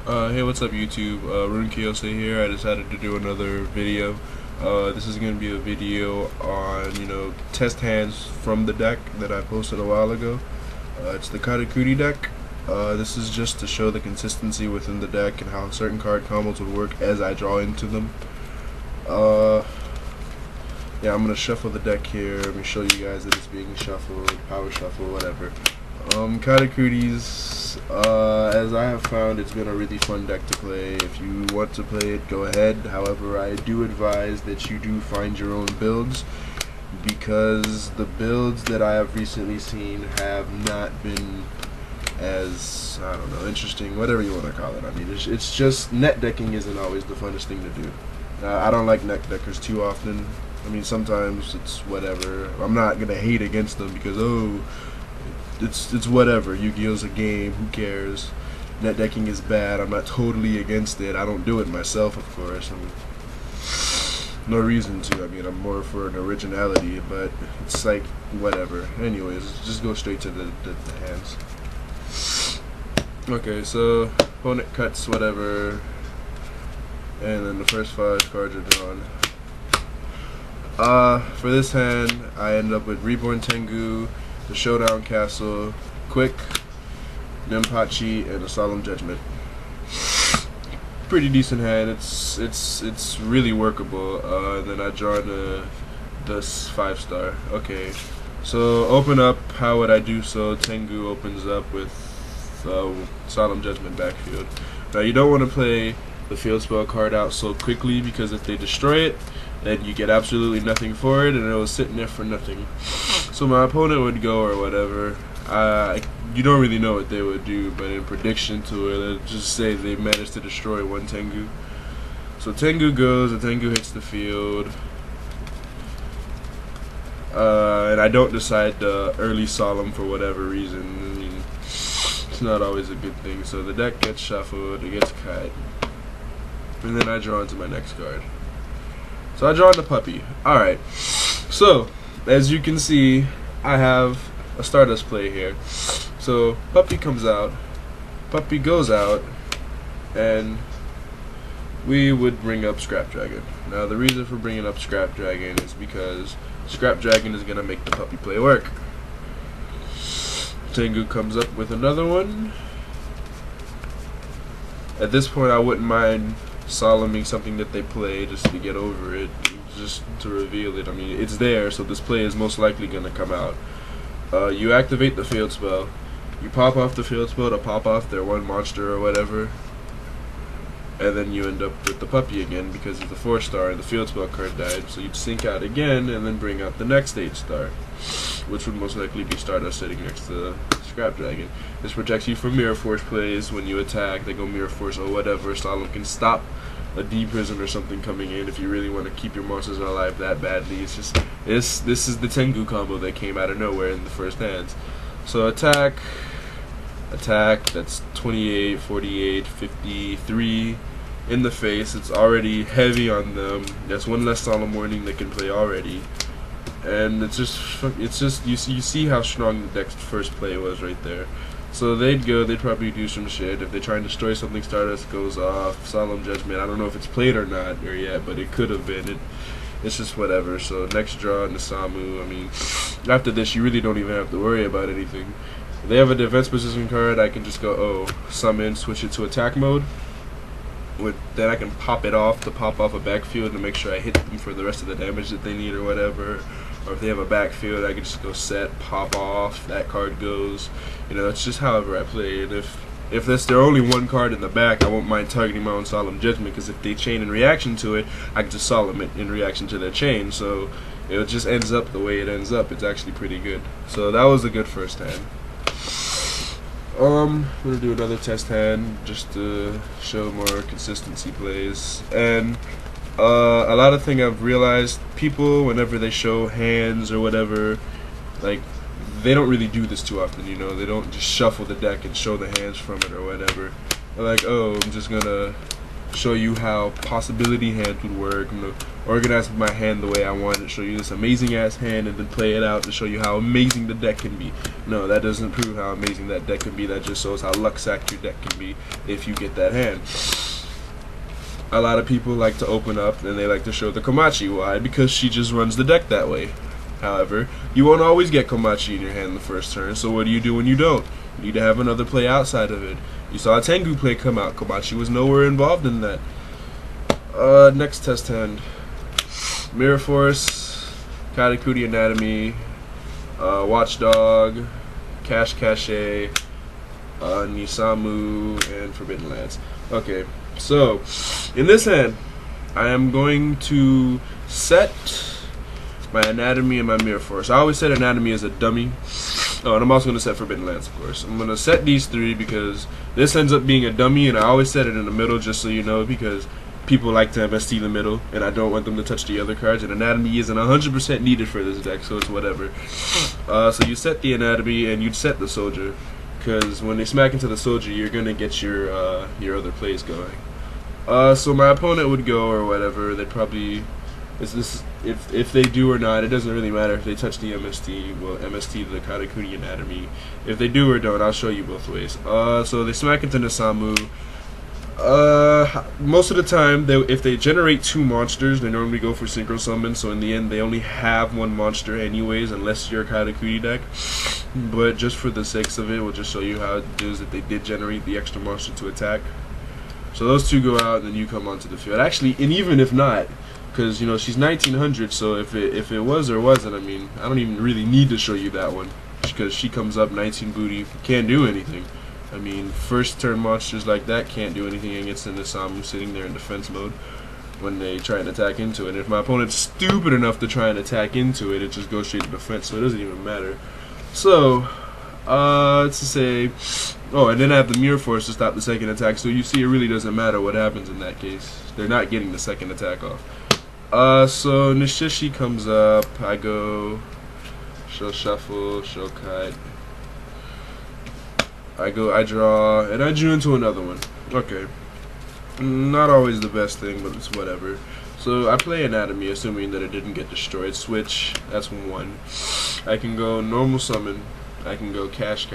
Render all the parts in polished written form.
Hey, what's up YouTube? Rune Kiyose here. I decided to do another video. This is going to be a video on, test hands from the deck that I posted a while ago. It's the Karakuri deck. This is just to show the consistency within the deck and how certain card combos would work as I draw into them. Yeah, I'm going to shuffle the deck here. Let me show you guys that it's being shuffled, power shuffle, whatever. Karakuri's, as I have found, it's been a really fun deck to play. If you want to play it, go ahead. However, I do advise that you do find your own builds, because the builds that I have recently seen have not been as, I don't know, interesting, whatever you want to call it. I mean, it's just, net decking isn't always the funnest thing to do. I don't like net deckers too often. I mean, sometimes it's whatever. I'm not going to hate against them because, it's whatever. Yu-Gi-Oh's a game. Who cares? Net decking is bad. I'm not totally against it. I don't do it myself, of course. I mean, no reason to. I mean, I'm more for an originality, but it's like whatever. Anyways, just go straight to the hands. Okay, so opponent cuts whatever, and then the first 5 cards are drawn. For this hand, I end up with Reborn Tengu, the Showdown Castle, Quick, Nimpachi, and a Solemn Judgment. Pretty decent hand. It's really workable. Then I draw the 5-star. Okay, so open up. How would I do so? Tengu opens up with Solemn Judgment backfield. Now you don't want to play the field spell card out so quickly, because if they destroy it, then you get absolutely nothing for it, and it was sitting there for nothing. So my opponent would go or whatever. You don't really know what they would do, but in prediction to it, let's just say they managed to destroy one Tengu. So Tengu goes, the Tengu hits the field, and I don't decide the early Solemn for whatever reason. I mean, it's not always a good thing. So the deck gets shuffled, it gets cut, and then I draw into my next card. So I draw the puppy. Alright, so as you can see, I have a Stardust play here. So puppy comes out, puppy goes out, and we would bring up Scrap Dragon. Now the reason for bringing up Scrap Dragon is because Scrap Dragon is going to make the puppy play work. Tengu comes up with another one. At this point I wouldn't mind Solemning something that they play just to get over it, just to reveal it. I mean, it's there, so this play is most likely going to come out. You activate the field spell. You pop off the field spell to pop off their one monster or whatever, and then you end up with the puppy again because it's a 4-star and the field spell card died, so you'd sync out again and then bring out the next 8-star, which would most likely be Stardust sitting next to Scrap Dragon. This protects you from Mirror Force plays. When you attack, they go Mirror Force or whatever. Solemn can stop a D-Prison or something coming in if you really want to keep your monsters alive that badly. It's just, this is the Tengu combo that came out of nowhere in the first hands. So attack, that's 28, 48, 53 in the face. It's already heavy on them. That's one less Solemn Warning they can play already. And it's just you see how strong the deck's first play was right there. So they'd probably do some shit. If they try and destroy something, Stardust goes off. Solemn Judgment, I don't know if it's played or not or yet, but it could have been. It's just whatever. So next draw, Nisamu. I mean, after this, you really don't even have to worry about anything. If they have a defense position card, I can just go, summon, switch it to attack mode. Then I can pop it off to pop off a backfield to make sure I hit them for the rest of the damage that they need or whatever. Or if they have a backfield, I can just go set, pop off, that card goes. It's just however I play. And if that's their only one card in the back, I won't mind targeting my own Solemn Judgment, because if they chain in reaction to it, I can just Solemn it in reaction to their chain. So it just ends up the way it ends up. It's actually pretty good. So that was a good first hand. I'm gonna do another test hand just to show more consistency plays. And a lot of thing I've realized, people whenever they show hands or whatever, like, they don't really do this too often. They don't just shuffle the deck and show the hands from it or whatever. They're like, I'm just gonna show you how possibility hand would work. I'm gonna organize my hand the way I want it, show you this amazing ass hand, and then play it out to show you how amazing the deck can be. No, that doesn't prove how amazing that deck can be. That just shows how luck sacked your deck can be if you get that hand. A lot of people like to open up and they like to show the Komachi. Why? Because she just runs the deck that way. However, you won't always get Komachi in your hand the first turn, so what do you do when you don't? You need to have another play outside of it. You saw a Tengu play come out. Komachi was nowhere involved in that. Next test hand. Mirror Force, Karakuri Anatomy, Watchdog, Cache, Nisamu, and Forbidden Lands. Okay, so in this hand, I am going to set my Anatomy and my Mirror Force. I always set Anatomy as a dummy. Oh, and I'm also going to set Forbidden Lands, of course. I'm going to set these three because this ends up being a dummy, and I always set it in the middle just so you know, because people like to MST the middle, and I don't want them to touch the other cards, and Anatomy isn't 100% needed for this deck, so it's whatever. So you set the Anatomy, and you'd set the Soldier, because when they smack into the Soldier, you're going to get your other plays going. So my opponent would go, or whatever, they'd probably... If they do or not, it doesn't really matter. If they touch the MST, well, MST the Karakuri Anatomy. If they do or don't, I'll show you both ways. So they smack into Nisamu. Most of the time, if they generate two monsters, they normally go for Synchro Summon, so in the end, they only have one monster anyways, unless you're a Karakuri deck. But just for the sakes of it, we'll just show you how it is that they did generate the extra monster to attack. So those two go out, and then you come onto the field. Actually, and even if not, because, you know, she's 1900, so if it was or wasn't, I mean, I don't even really need to show you that one, because she comes up 19 booty, can't do anything. I mean, first turn monsters like that can't do anything against the Nisamu sitting there in defense mode when they try and attack into it. And if my opponent's stupid enough to try and attack into it, it just goes straight to defense, so it doesn't even matter. So, let's just say, oh, and then I have the Mirror Force to stop the second attack, so you see it really doesn't matter what happens in that case. They're not getting the second attack off. So Nishishi comes up, I go, she'll shuffle, she'll cut, I draw, and I drew into another one. Okay. Not always the best thing, but it's whatever. So I play Anatomy, assuming that it didn't get destroyed. Switch, that's one. I can go normal summon, I can go cash,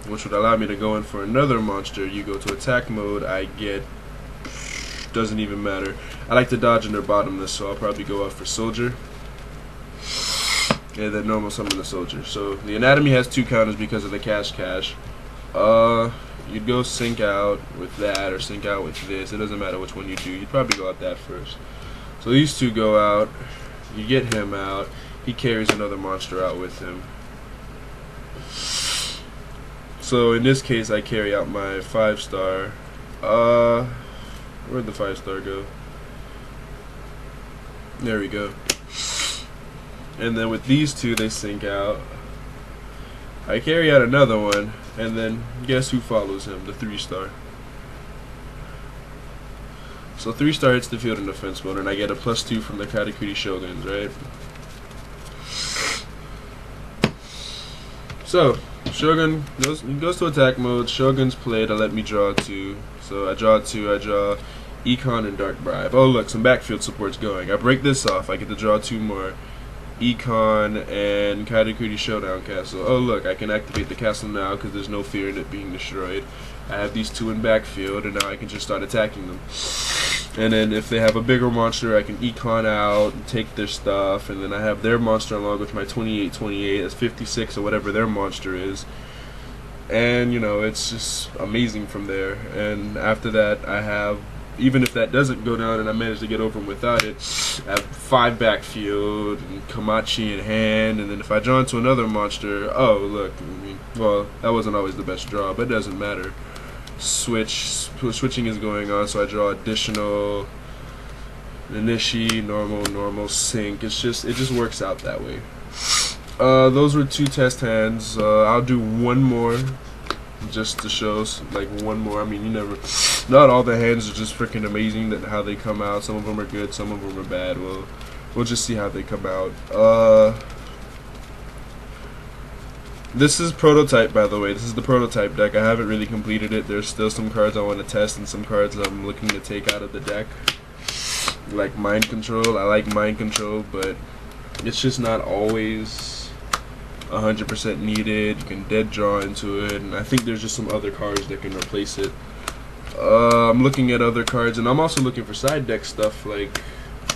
which would allow me to go in for another monster. You go to attack mode, I get... doesn't even matter. I like to dodge in their bottomless, so I'll probably go out for Soldier. And then normal summon the Soldier. So the Anatomy has two counters because of the cash. You'd go sync out with that or sync out with this. It doesn't matter which one you do. You'd probably go out that first. So these two go out. You get him out. He carries another monster out with him. So in this case, I carry out my 5-star. Where'd the 5-star go? There we go. And then with these two, they sync out. I carry out another one, and then guess who follows him? The 3-star. So 3-star hits the field in defense mode, and I get a +2 from the Karakuri Shoguns, right? So Shogun goes to attack mode. Shogun's play to let me draw 2. So I draw 2. I draw Econ and Dark Bribe. Oh look, some backfield support's going. I break this off. I get to draw 2 more. Econ and Karakuri Showdown Castle. Oh look, I can activate the castle now because there's no fear in it being destroyed. I have these 2 in backfield, and now I can just start attacking them. And then if they have a bigger monster, I can Econ out and take their stuff, and then I have their monster along with my 28, that's 56 or whatever their monster is. And you know, it's just amazing from there. And after that, I have, even if that doesn't go down and I manage to get over them without it, I have 5 backfield and Komachi in hand, and then if I draw into another monster, oh look, I mean, well, that wasn't always the best draw, but it doesn't matter. Switching is going on, so I draw additional Inishi, normal, sync. It just works out that way. Those were 2 test hands. I'll do one more just to show, like one more. I mean, you never, not all the hands are just freaking amazing that how they come out. Some of them are good, some of them are bad. We'll just see how they come out. This is prototype, by the way. This is the prototype deck. I haven't really completed it. There's still some cards I want to test and some cards I'm looking to take out of the deck. Like Mind Control. I like Mind Control, but it's just not always 100% needed. You can dead draw into it, and I think there's just some other cards that can replace it. I'm looking at other cards, and I'm also looking for side deck stuff, like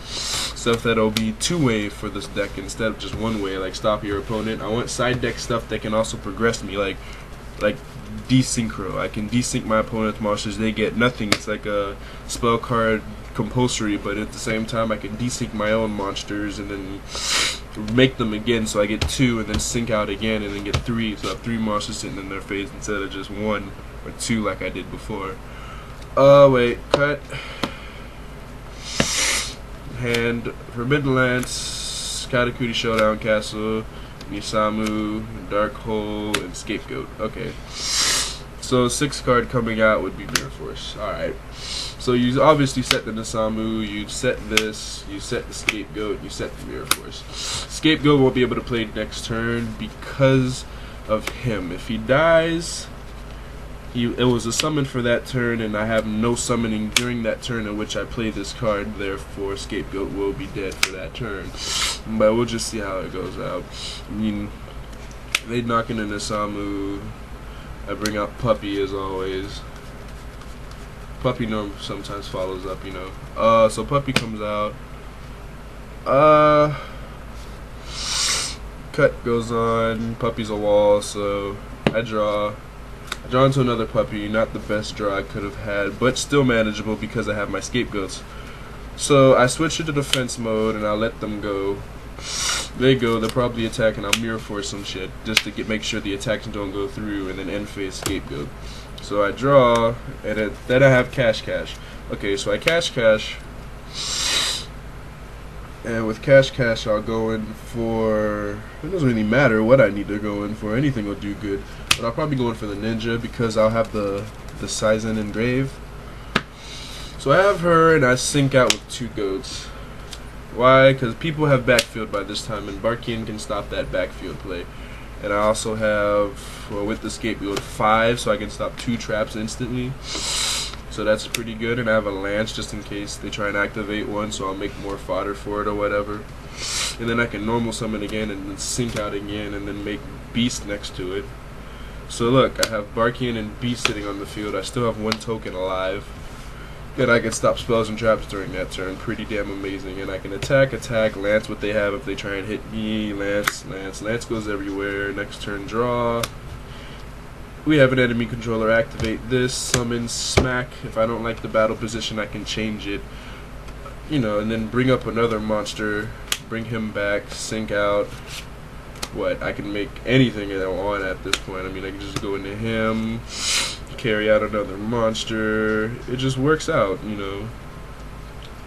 stuff that'll be two-way for this deck instead of just one-way, like stop your opponent. I want side deck stuff that can also progress me, like desynchro. I can desync my opponent's monsters. They get nothing. It's like a spell card compulsory, but at the same time I can desync my own monsters and then make them again, so I get 2, and then sync out again and then get 3, so I have 3 monsters sitting in their face instead of just 1 or 2 like I did before. Wait, cut. Hand, Forbidden Lance, Karakuri Showdown Castle, Nisamu, Dark Hole, and Scapegoat. Okay. So 6 card coming out would be Mirror Force. Alright. So you obviously set the Nisamu, you set this, you set the Scapegoat, you set the Mirror Force. Scapegoat won't be able to play next turn because of him. If he dies, it was a summon for that turn, and I have no summoning during that turn in which I play this card, therefore Scapegoat will be dead for that turn. But we'll just see how it goes out. I mean, they knock in a Nisamu. I bring out Puppy as always. Puppy sometimes follows up, you know. So Puppy comes out. Cut goes on. Puppy's a wall, so I draw. Draw into another Puppy, not the best draw I could have had, but still manageable because I have my Scapegoats. So I switch it to defense mode and I'll let them go. They go, they'll probably attack and I'll Mirror Force some shit just to make sure the attacks don't go through, and then end phase Scapegoat. So I draw, and then I have Cash. Okay, so I Cash. And with Cash I'll go in for, it doesn't really matter what I need to go in for, anything will do good. But I'll probably go in for the Ninja because I'll have the Saizen Engrave. So I have her and I sync out with 2 goats. Why? Because people have backfield by this time, and Barkian can stop that backfield play. And I also have, well, with the Scapegoat, 5, so I can stop 2 traps instantly. So that's pretty good, and I have a Lance just in case they try and activate one, so I'll make more fodder for it or whatever. And then I can normal summon again and then sync out again and then make Beast next to it. So look, I have Barkian and Beast sitting on the field. I still have 1 token alive. And I can stop spells and traps during that turn. Pretty damn amazing. And I can attack, Lance what they have if they try and hit me. Lance goes everywhere. Next turn, draw. We have an enemy controller. Activate this, summon, smack. If I don't like the battle position, I can change it. You know, and then bring up another monster. Bring him back, sync out. What? I can make anything I want at this point. I mean, I can just go into him, carry out another monster. It just works out, you know.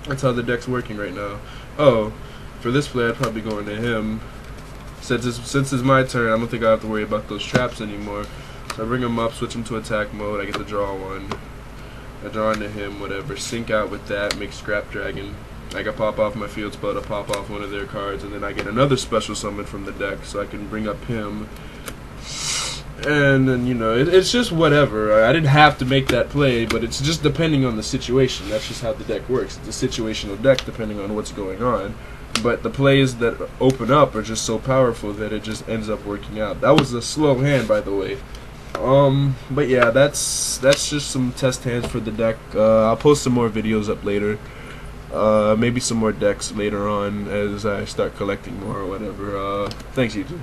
That's how the deck's working right now. Oh, for this play, I'd probably go into him. Since it's my turn, I don't think I have to worry about those traps anymore. So I bring him up, switch him to attack mode. I get to draw 1. I draw into him, whatever. Sync out with that, make Scrap Dragon. I can pop off my field spell to pop off one of their cards, and then I get another special summon from the deck, so I can bring up him. And then, you know, it's just whatever. I didn't have to make that play, but it's just depending on the situation. That's just how the deck works. It's a situational deck depending on what's going on. But the plays that open up are just so powerful that it just ends up working out. That was a slow hand, by the way. But yeah, that's just some test hands for the deck. I'll post some more videos up later. Maybe some more decks later on as I start collecting more or whatever. Thanks, YouTube.